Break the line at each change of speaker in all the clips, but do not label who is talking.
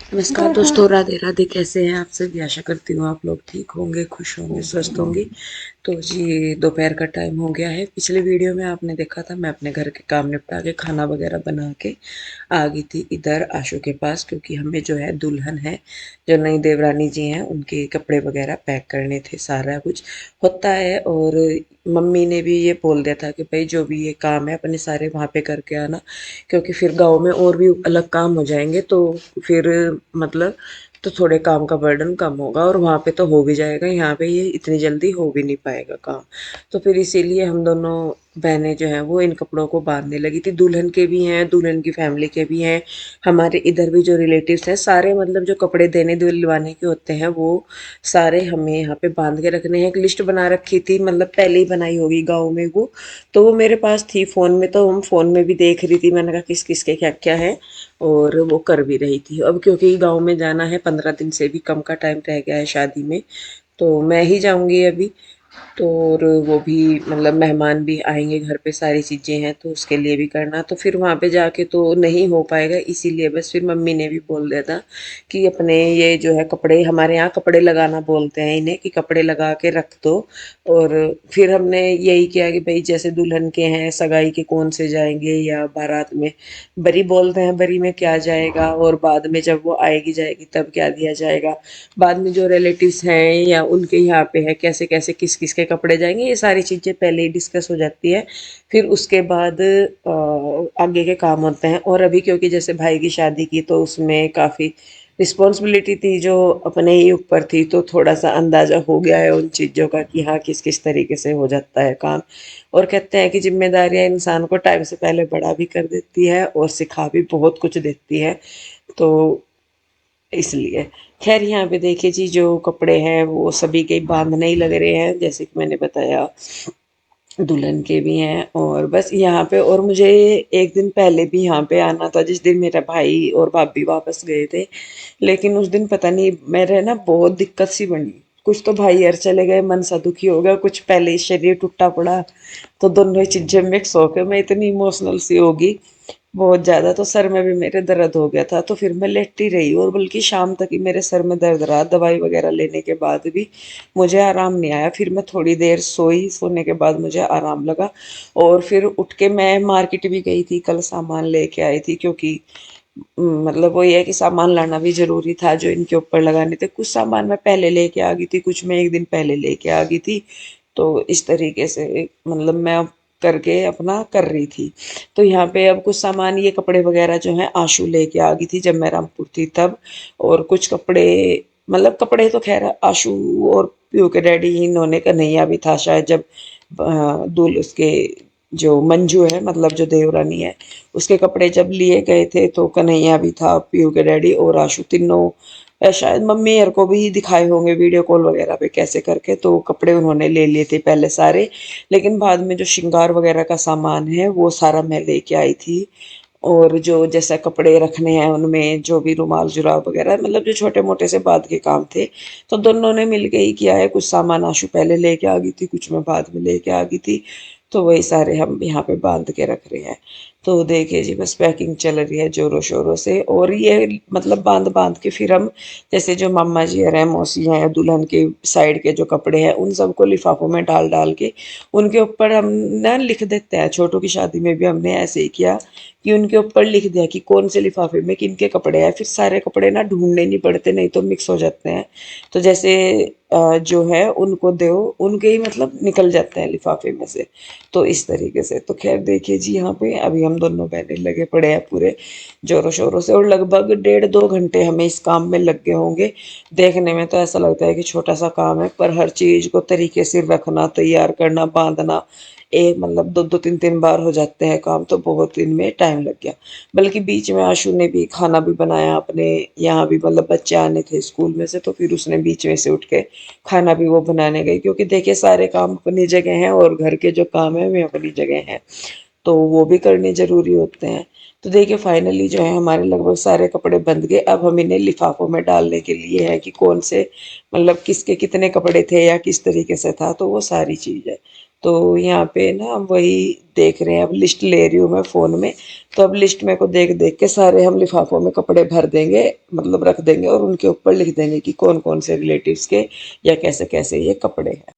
नमस्कार दोस्तों, राधे राधे। कैसे हैं आप सभी? आशा करती हूँ आप लोग ठीक होंगे, खुश होंगे, स्वस्थ होंगे। तो जी दोपहर का टाइम हो गया है। पिछले वीडियो में आपने देखा था मैं अपने घर के काम निपटा के खाना वगैरह बना के आ गई थी इधर आशु के पास, क्योंकि हमें जो है दुल्हन है, जो नई देवरानी जी हैं, उनके कपड़े वगैरह पैक करने थे। सारा कुछ होता है और मम्मी ने भी ये बोल दिया था कि भाई जो भी ये काम है अपने सारे वहाँ पे करके आना, क्योंकि फिर गाँव में और भी अलग काम हो जाएंगे। तो फिर मतलब तो थोड़े काम का बर्डन कम होगा और वहाँ पे तो हो भी जाएगा, यहाँ पे ये इतनी जल्दी हो भी नहीं पाएगा काम। तो फिर इसीलिए हम दोनों बहनें जो हैं वो इन कपड़ों को बांधने लगी थी। दुल्हन के भी हैं, दुल्हन की फैमिली के भी हैं, हमारे इधर भी जो रिलेटिव्स हैं सारे, मतलब जो कपड़े देने दिलवाने के होते हैं वो सारे हमें यहाँ पे बांध के रखने हैं। एक लिस्ट बना रखी थी, मतलब पहले ही बनाई होगी गाँव में वो, तो वो मेरे पास थी फ़ोन में, तो हम फ़ोन में भी देख रही थी। मैंने कहा किस किस के क्या क्या है, और वो कर भी रही थी। अब क्योंकि गाँव में जाना है, 15 दिन से भी कम का टाइम रह गया है शादी में, तो मैं ही जाऊंगी अभी। तो और वो भी मतलब मेहमान भी आएंगे घर पे, सारी चीज़ें हैं तो उसके लिए भी करना, तो फिर वहाँ पे जाके तो नहीं हो पाएगा। इसीलिए बस फिर मम्मी ने भी बोल दिया था कि अपने ये जो है कपड़े, हमारे यहाँ कपड़े लगाना बोलते हैं इन्हें, कि कपड़े लगा के रख दो। और फिर हमने यही किया कि भाई जैसे दुल्हन के हैं, सगाई के कौन से जाएंगे या बारात में बरी बोलते हैं, बरी में क्या जाएगा, और बाद में जब वो आएगी जाएगी तब क्या दिया जाएगा, बाद में जो रिलेटिव्स हैं या उनके यहाँ पे है कैसे कैसे किस किस के कपड़े जाएंगे, ये सारी चीज़ें पहले ही डिस्कस हो जाती है। फिर उसके बाद आगे के काम होते हैं। और अभी क्योंकि जैसे भाई की शादी की तो उसमें काफ़ी रिस्पॉन्सिबिलिटी थी जो अपने ही ऊपर थी, तो थोड़ा सा अंदाजा हो गया है उन चीज़ों का कि हाँ किस किस तरीके से हो जाता है काम। और कहते हैं कि जिम्मेदारियां इंसान को टाइम से पहले बड़ा भी कर देती है और सिखा भी बहुत कुछ देती है। तो इसलिए खैर यहाँ पे देखिए जी, जो कपड़े हैं वो सभी के बांधने ही लग रहे हैं, जैसे कि मैंने बताया दुल्हन के भी हैं। और बस यहाँ पे, और मुझे एक दिन पहले भी यहाँ पे आना था जिस दिन मेरा भाई और भाभी वापस गए थे, लेकिन उस दिन पता नहीं मेरे ना बहुत दिक्कत सी बनी। कुछ तो भाई यार चले गए, मन सा दुखी हो गया, कुछ पहले ही शरीर टूटा पड़ा, तो दोनों ही चीजें मिक्स होकर मैं इतनी इमोशनल सी होगी बहुत ज्यादा। तो सर में भी मेरे दर्द हो गया था, तो फिर मैं लेटी रही, और बल्कि शाम तक ही मेरे सर में दर्द रहा। दवाई वगैरह लेने के बाद भी मुझे आराम नहीं आया। फिर मैं थोड़ी देर सोई, सोने के बाद मुझे आराम लगा, और फिर उठ के मैं मार्केट भी गई थी, कल सामान लेके आई थी, क्योंकि मतलब वो ये है कि सामान लाना भी जरूरी था जो इनके ऊपर लगाने थे। कुछ सामान मैं पहले लेके आ गई थी, कुछ मैं एक दिन पहले लेके आ गई थी। तो इस तरीके से मतलब मैं अब करके अपना कर रही थी। तो यहाँ पे अब कुछ सामान, ये कपड़े वगैरह जो हैं आशु लेके आ गई थी जब मैं रामपुर थी तब। और कुछ कपड़े, मतलब कपड़े तो खैर आशु और पीयू के डैडी, इन्होंने, कन्हैया भी था शायद जब दूल्हे उसके, जो मंजू है मतलब जो देवरानी है, उसके कपड़े जब लिए गए थे तो कन्हैया भी था, पीयू के डैडी और आशु तीनों। शायद मम्मी यार को भी दिखाए होंगे वीडियो कॉल वगैरह पे कैसे करके, तो कपड़े उन्होंने ले लिए थे पहले सारे। लेकिन बाद में जो श्रृंगार वगैरह का सामान है वो सारा मैं लेके आई थी। और जो जैसा कपड़े रखने हैं उनमें जो भी रुमाल जुराब वगैरह, मतलब जो छोटे मोटे से बाद के काम थे, तो दोनों ने मिल के ही किया है। कुछ सामान आशु पहले लेके आ गई थी, कुछ मैं बाद में लेके आ गई थी, तो वही सारे हम यहाँ पे बांध के रख रहे हैं। तो देखिए जी बस पैकिंग चल रही है जोरों शोरों से। और ये मतलब बांध बांध के फिर हम, जैसे जो मामा जी हैं, मौसी हैं, दुल्हन के साइड के जो कपड़े हैं उन सबको लिफाफों में डाल डाल के उनके ऊपर हम ना लिख देते हैं। छोटों की शादी में भी हमने ऐसे ही किया कि उनके ऊपर लिख दिया कि कौन से लिफाफे में किन के कपड़े हैं। फिर सारे कपड़े ना ढूंढने नहीं पड़ते, नहीं तो मिक्स हो जाते हैं। तो जैसे जो है उनको दो, उनके ही मतलब निकल जाते हैं लिफाफे में से। तो इस तरीके से तो खैर देखिए जी, यहाँ पे अभी हम दोनों बहनें लगे पड़े हैं पूरे जोरों शोरों से, और लगभग 1.5-2 घंटे हमें इस काम में लग गए होंगे। देखने में तो ऐसा लगता है कि छोटा सा काम है, पर हर चीज को तरीके से रखना, तैयार करना, बांधना, एक मतलब 2-2 3-3 बार हो जाते हैं काम, तो बहुत इनमें टाइम लग गया। बल्कि बीच में आशु ने भी खाना भी बनाया अपने यहाँ भी, मतलब बच्चे आने थे स्कूल में से, तो फिर उसने बीच में से उठ के खाना भी वो बनाने गई, क्योंकि देखिए सारे काम अपनी जगह हैं और घर के जो काम है वे अपनी जगह हैं, तो वो भी करने ज़रूरी होते हैं। तो देखिए फाइनली जो है हमारे लगभग सारे कपड़े बंध गए। अब हम इन्हें लिफाफों में डालने के लिए है कि कौन से, मतलब किसके कितने कपड़े थे या किस तरीके से था, तो वो सारी चीज़ है। तो यहाँ पे ना वही देख रहे हैं, अब लिस्ट ले रही हूँ मैं फ़ोन में। तो अब लिस्ट मेरे को देख देख के सारे हम लिफाफों में कपड़े भर देंगे, मतलब रख देंगे, और उनके ऊपर लिख देंगे कि कौन कौन से रिलेटिव्स के या कैसे कैसे ये कपड़े हैं।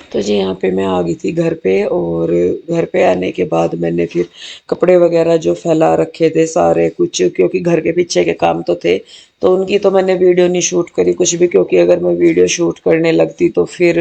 तो जी यहाँ पे मैं आ गई थी घर पे, और घर पे आने के बाद मैंने फिर कपड़े वगैरह जो फैला रखे थे सारे कुछ, क्योंकि घर के पीछे के काम तो थे, तो उनकी तो मैंने वीडियो नहीं शूट करी कुछ भी, क्योंकि अगर मैं वीडियो शूट करने लगती तो फिर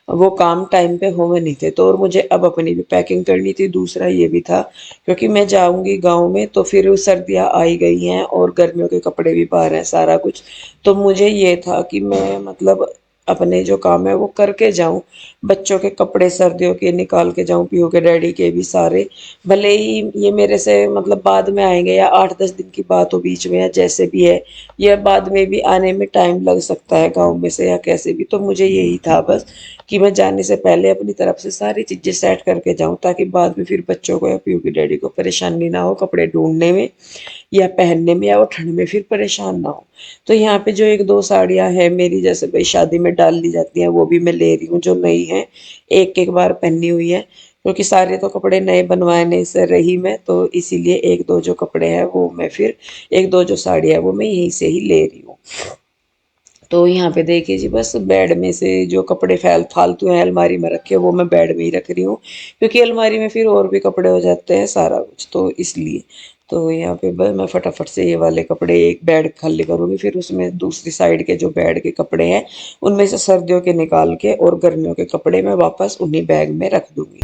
वो काम टाइम पे हुए नहीं थे। तो और मुझे अब अपनी भी पैकिंग करनी थी, दूसरा ये भी था क्योंकि मैं जाऊंगी गाँव में, तो फिर सर्दियाँ आई गई हैं और गर्मियों के कपड़े भी बाहर हैं सारा कुछ। तो मुझे ये था कि मैं मतलब अपने जो काम है वो करके जाऊं, बच्चों के कपड़े सर्दियों के निकाल के जाऊं, पीहू के डैडी के भी सारे, भले ही ये मेरे से मतलब बाद में आएंगे या 8-10 दिन की बात हो बीच में या जैसे भी है, या बाद में भी आने में टाइम लग सकता है गांव में से या कैसे भी। तो मुझे यही था बस कि मैं जाने से पहले अपनी तरफ से सारी चीज़ें सेट करके जाऊं, ताकि बाद में फिर बच्चों को या पीहू के डैडी को परेशानी ना हो कपड़े ढूंढने में या पहनने में, या वो ठंड में फिर परेशान ना हो। तो यहाँ पे जो एक दो साड़ियाँ हैं मेरी, जैसे भाई शादी में डाल ली जाती हैं, वो भी मैं ले रही हूँ जो नई है, एक एक बार पहनी हुई है, क्योंकि सारे तो कपड़े नए बनवाए नहीं से रही मैं, तो इसीलिए एक दो जो कपड़े हैं वो मैं फिर, एक दो जो साड़ियाँ है वो मैं यहीं से ही ले रही हूँ। तो यहाँ पे देखिए जी, बस बेड में से जो कपड़े फालतू हैं अलमारी में रखे, वो मैं बेड में ही रख रही हूँ, क्योंकि अलमारी में फिर और भी कपड़े हो जाते हैं सारा कुछ, तो इसलिए। तो यहाँ पे बस मैं फटाफट से ये वाले कपड़े एक बेड खाली करूँगी, फिर उसमें दूसरी साइड के जो बेड के कपड़े हैं उनमें से सर्दियों के निकाल के और गर्मियों के कपड़े मैं वापस उन्हीं बैग में रख दूँगी।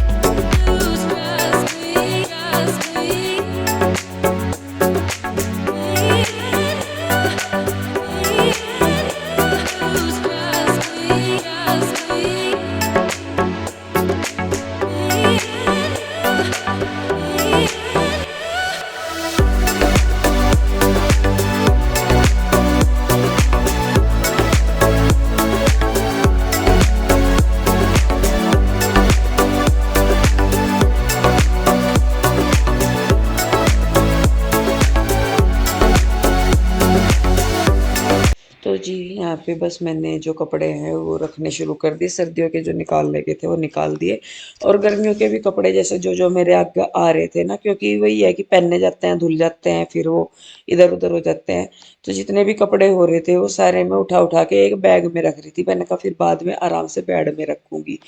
तो जी यहाँ पे बस मैंने जो कपड़े हैं वो रखने शुरू कर दिए, सर्दियों के जो निकालने के थे वो निकाल दिए, और गर्मियों के भी कपड़े जैसे जो जो मेरे आगे आ रहे थे ना, क्योंकि वही है कि पहनने जाते हैं धुल जाते हैं फिर वो इधर उधर हो जाते हैं। तो जितने भी कपड़े हो रहे थे वो सारे मैं उठा उठा के एक बैग में रख रही थी, मैंने कहा फिर बाद में आराम से बेड में रखूंगी।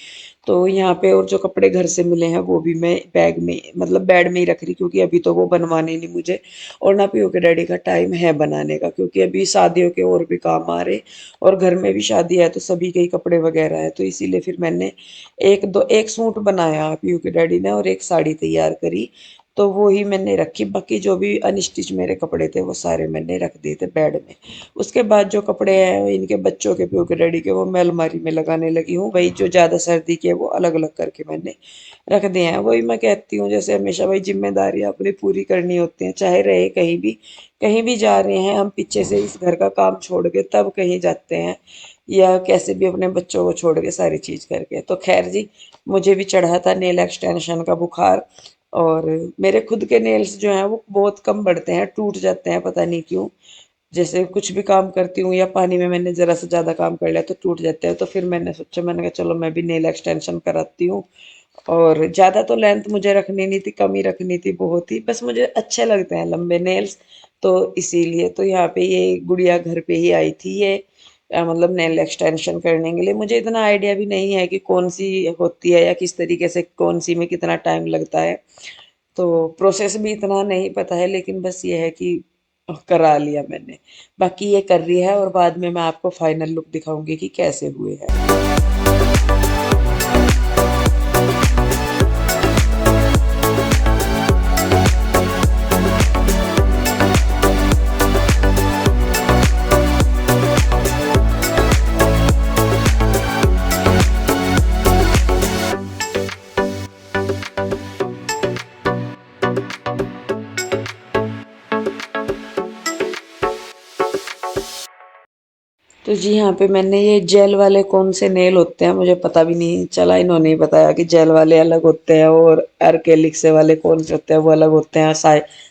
तो यहाँ पे और जो कपड़े घर से मिले हैं वो भी मैं बैग में, मतलब बेड में ही रख रही, क्योंकि अभी तो वो बनवाने नहीं मुझे, और ना पीओ के डैडी का टाइम है बनाने का, क्योंकि अभी शादियों के और भी काम आ रहे, और घर में भी शादी है तो सभी के ही कपड़े वगैरह है, तो इसीलिए फिर मैंने एक सूट बनाया पीयू के डैडी ने और एक साड़ी तैयार करी, तो वो ही मैंने रखी, बाकी जो भी अनस्टिच मेरे कपड़े थे वो सारे मैंने रख दिए थे बेड में। उसके बाद जो कपड़े हैं इनके बच्चों के पीयू के डैडी के, वो मैं अलमारी में लगाने लगी हूँ, वही जो ज़्यादा सर्दी के वो अलग अलग करके मैंने रख दिए हैं। वही मैं कहती हूँ जैसे हमेशा, वही जिम्मेदारियाँ अपनी पूरी करनी होती हैं, चाहे रहे कहीं भी जा रहे हैं हम पीछे से इस घर का काम छोड़ के तब कहीं जाते हैं, या कैसे भी अपने बच्चों को छोड़ के सारी चीज़ करके। तो खैर जी, मुझे भी चढ़ा था नेल एक्सटेंशन का बुखार, और मेरे खुद के नेल्स जो हैं वो बहुत कम बढ़ते हैं, टूट जाते हैं पता नहीं क्यों, जैसे कुछ भी काम करती हूँ या पानी में मैंने ज़रा सा ज़्यादा काम कर लिया तो टूट जाते हैं। तो फिर मैंने सोचा, मैंने कहा चलो मैं भी नेल एक्सटेंशन कराती हूँ, और ज़्यादा तो लेंथ मुझे रखनी नहीं थी, कम ही रखनी थी बहुत ही, बस मुझे अच्छे लगते हैं लंबे नेल्स, तो इसीलिए। तो यहाँ पे ये गुड़िया घर पे ही आई थी ये, मतलब नेल एक्सटेंशन करने के लिए। मुझे इतना आइडिया भी नहीं है कि कौन सी होती है या किस तरीके से कौन सी में कितना टाइम लगता है, तो प्रोसेस भी इतना नहीं पता है, लेकिन बस ये है कि करा लिया मैंने। बाकी ये कर रही है और बाद में मैं आपको फाइनल लुक दिखाऊंगी कि कैसे हुए हैं। तो जी यहाँ पे मैंने ये जेल वाले कौन से नेल होते हैं मुझे पता भी नहीं चला, इन्होंने ही बताया कि जेल वाले अलग होते हैं और एक्रेलिक से वाले कौन से होते हैं वो अलग होते हैं।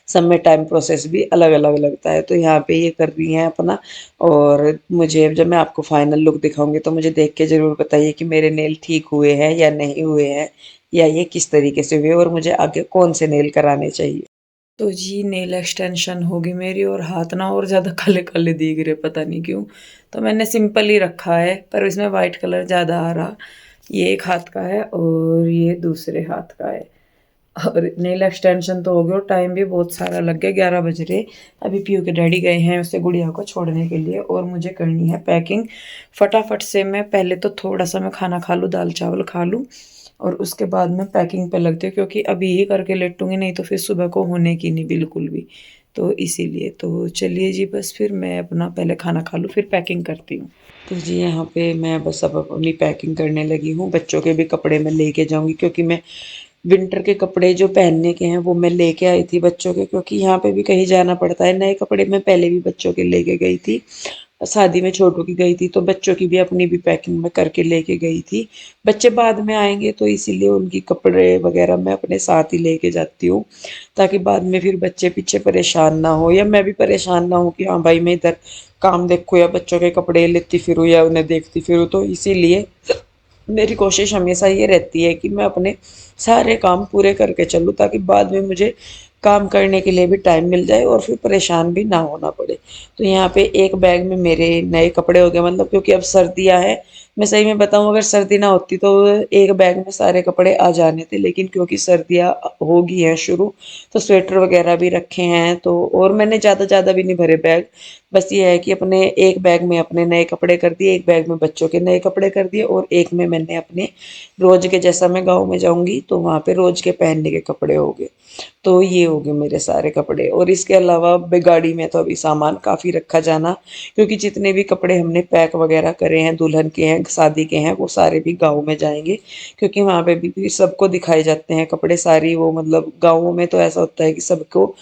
सब में टाइम प्रोसेस भी अलग अलग लगता है। तो यहाँ पे ये कर रही हैं अपना, और मुझे जब मैं आपको फाइनल लुक दिखाऊंगी तो मुझे देख के जरूर बताइए कि मेरे नेल ठीक हुए हैं या नहीं हुए हैं, या ये किस तरीके से हुए और मुझे आगे कौन से नेल कराने चाहिए। तो जी नेल एक्सटेंशन होगी मेरी, और हाथ ना और ज़्यादा काले काले दिख रहे पता नहीं क्यों। तो मैंने सिंपल ही रखा है, पर इसमें वाइट कलर ज़्यादा आ रहा। ये एक हाथ का है और ये दूसरे हाथ का है। और नेल एक्सटेंशन तो हो गया और टाइम भी बहुत सारा लग गया, 11 बज रहे। अभी पीयू के डैडी गए हैं उसे गुड़िया को छोड़ने के लिए, और मुझे करनी है पैकिंग फटाफट से। मैं पहले तो थोड़ा सा मैं खाना खा लूँ, दाल चावल खा लूँ, और उसके बाद मैं पैकिंग पे लगती हूँ, क्योंकि अभी ही करके लेटूंगी नहीं तो फिर सुबह को होने की नहीं बिल्कुल भी। तो इसीलिए तो चलिए जी, बस फिर मैं अपना पहले खाना खा लूँ फिर पैकिंग करती हूँ। तो जी यहाँ पे मैं बस अब अपनी पैकिंग करने लगी हूँ। बच्चों के भी कपड़े मैं लेके जाऊंगी, क्योंकि मैं विंटर के कपड़े जो पहनने के हैं वो मैं लेके आई थी बच्चों के, क्योंकि यहाँ पे भी कहीं जाना पड़ता है। नए कपड़े मैं पहले भी बच्चों के लेके गई थी, शादी में छोटू की गई थी तो बच्चों की भी अपनी भी पैकिंग में करके लेके गई थी। बच्चे बाद में आएंगे तो इसीलिए उनकी कपड़े वगैरह मैं अपने साथ ही लेके जाती हूँ, ताकि बाद में फिर बच्चे पीछे परेशान ना हो, या मैं भी परेशान ना हूँ कि हाँ भाई मैं इधर काम देखूँ या बच्चों के कपड़े लेती फिरूँ या उन्हें देखती फिरूँ। तो इसीलिए मेरी कोशिश हमेशा ये रहती है कि मैं अपने सारे काम पूरे करके चलूँ, ताकि बाद में मुझे काम करने के लिए भी टाइम मिल जाए और फिर परेशान भी ना होना पड़े। तो यहाँ पे एक बैग में मेरे नए कपड़े हो गए, मतलब क्योंकि अब सर्दियाँ हैं। मैं सही में बताऊँ, अगर सर्दी ना होती तो एक बैग में सारे कपड़े आ जाने थे, लेकिन क्योंकि सर्दियाँ हो गई हैं शुरू, तो स्वेटर वगैरह भी रखे हैं। तो और मैंने ज़्यादा ज़्यादा भी नहीं भरे बैग, बस ये है कि अपने एक बैग में अपने नए कपड़े कर दिए, एक बैग में बच्चों के नए कपड़े कर दिए, और एक में मैंने अपने रोज के, जैसा मैं गाँव में जाऊंगी तो वहाँ पे रोज के पहनने के कपड़े हो गए। तो ये हो गए मेरे सारे कपड़े। और इसके अलावा गाड़ी में तो अभी सामान काफ़ी रखा जाना, क्योंकि जितने भी कपड़े हमने पैक वगैरह करे हैं, दुल्हन के हैं, शादी के हैं, वो सारे भी गाँव में जाएंगे, क्योंकि वहाँ पे भी सबको दिखाए जाते हैं कपड़े। सारी वो मतलब गाँवों में तो ऐसा होता है कि सबको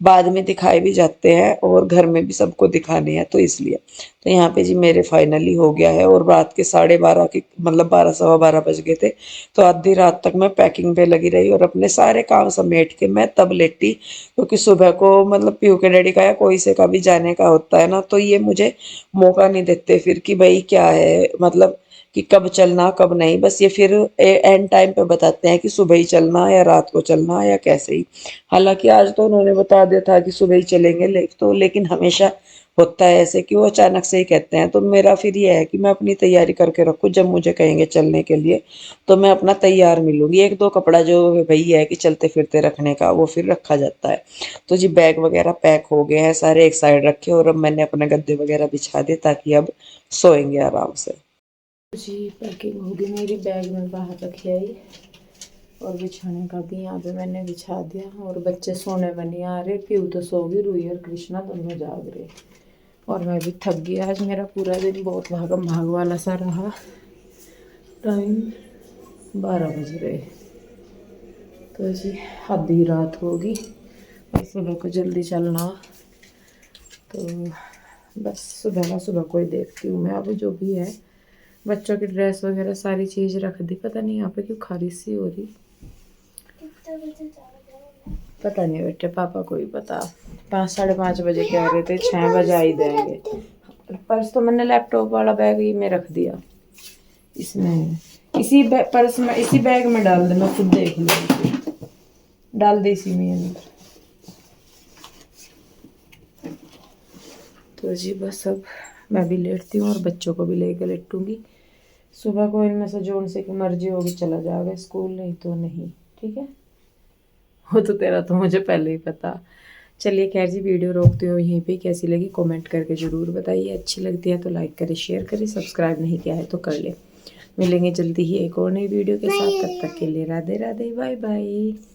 बाद में दिखाए भी जाते हैं और घर में भी सबको दिखाने हैं, तो इसलिए। तो यहाँ पे जी मेरे फाइनली हो गया है, और रात के 12:30 के मतलब 12 सवा 12 बज गए थे। तो आधी रात तक मैं पैकिंग पे लगी रही और अपने सारे काम समेट के मैं तब लेटी, क्योंकि सुबह को मतलब पीयू के डैडी का या कोई से का भी जाने का होता है ना, तो ये मुझे मौका नहीं देते फिर कि भाई क्या है, मतलब कि कब चलना कब नहीं। बस ये फिर एंड टाइम पे बताते हैं कि सुबह ही चलना या रात को चलना या कैसे ही। हालांकि आज तो उन्होंने बता दिया था कि सुबह ही चलेंगे, लेकिन हमेशा होता है ऐसे कि वो अचानक से ही कहते हैं। तो मेरा फिर ये है कि मैं अपनी तैयारी करके रखूँ, जब मुझे कहेंगे चलने के लिए तो मैं अपना तैयार मिलूंगी। एक दो कपड़ा जो वही है कि चलते फिरते रखने का, वो फिर रखा जाता है। तो जी बैग वगैरह पैक हो गए हैं सारे, एक साइड रखे, और अब मैंने अपने गद्दे वगैरह बिछा दिए ताकि अब सोएंगे आराम से। जी पैकिंग होगी मेरी, बैग में बाहर रखी आई, और बिछाने का भी यहाँ पे मैंने बिछा दिया, और बच्चे सोने में नहीं आ रहे। पीयू तो सो गई, रूही और कृष्णा दोनों जाग रहे, और मैं भी थक गई। आज मेरा पूरा दिन बहुत भागम भाग वाला सा रहा। टाइम 12 बज रहे, तो जी आधी रात होगी और सुबह को जल्दी चलना। तो बस सुबह को ही देखती हूँ मैं अब जो भी है। बच्चों की ड्रेस वगैरह सारी चीज़ रख दी। पता नहीं यहाँ पे क्यों खारिश सी हो रही, पता नहीं बेटे, पापा को ही पता। 5 साढ़े 5 बजे कह रहे थे, 6 बजे ही देंगे। पर्स तो मैंने लैपटॉप वाला बैग ही में रख दिया, इसमें इसी पर्स में इसी बैग में डाल दे, मैं खुद देख लूँगी, डाल दे इसी में अंदर। तो जी बस अब मैं भी लेटती हूँ और बच्चों को भी लेकर लेटूँगी। सुबह को इनमें से जोन से की मर्जी होगी चला जाएगा स्कूल, नहीं तो नहीं। ठीक है, वो तो तेरा तो मुझे पहले ही पता। चलिए खैर जी, वीडियो रोकती हूँ यहीं पे। कैसी लगी कमेंट करके ज़रूर बताइए। अच्छी लगती है तो लाइक करें, शेयर करें, सब्सक्राइब नहीं किया है तो कर ले। मिलेंगे जल्दी ही एक और नई वीडियो के साथ। तब तक के लिए राधे राधे, बाय बाय।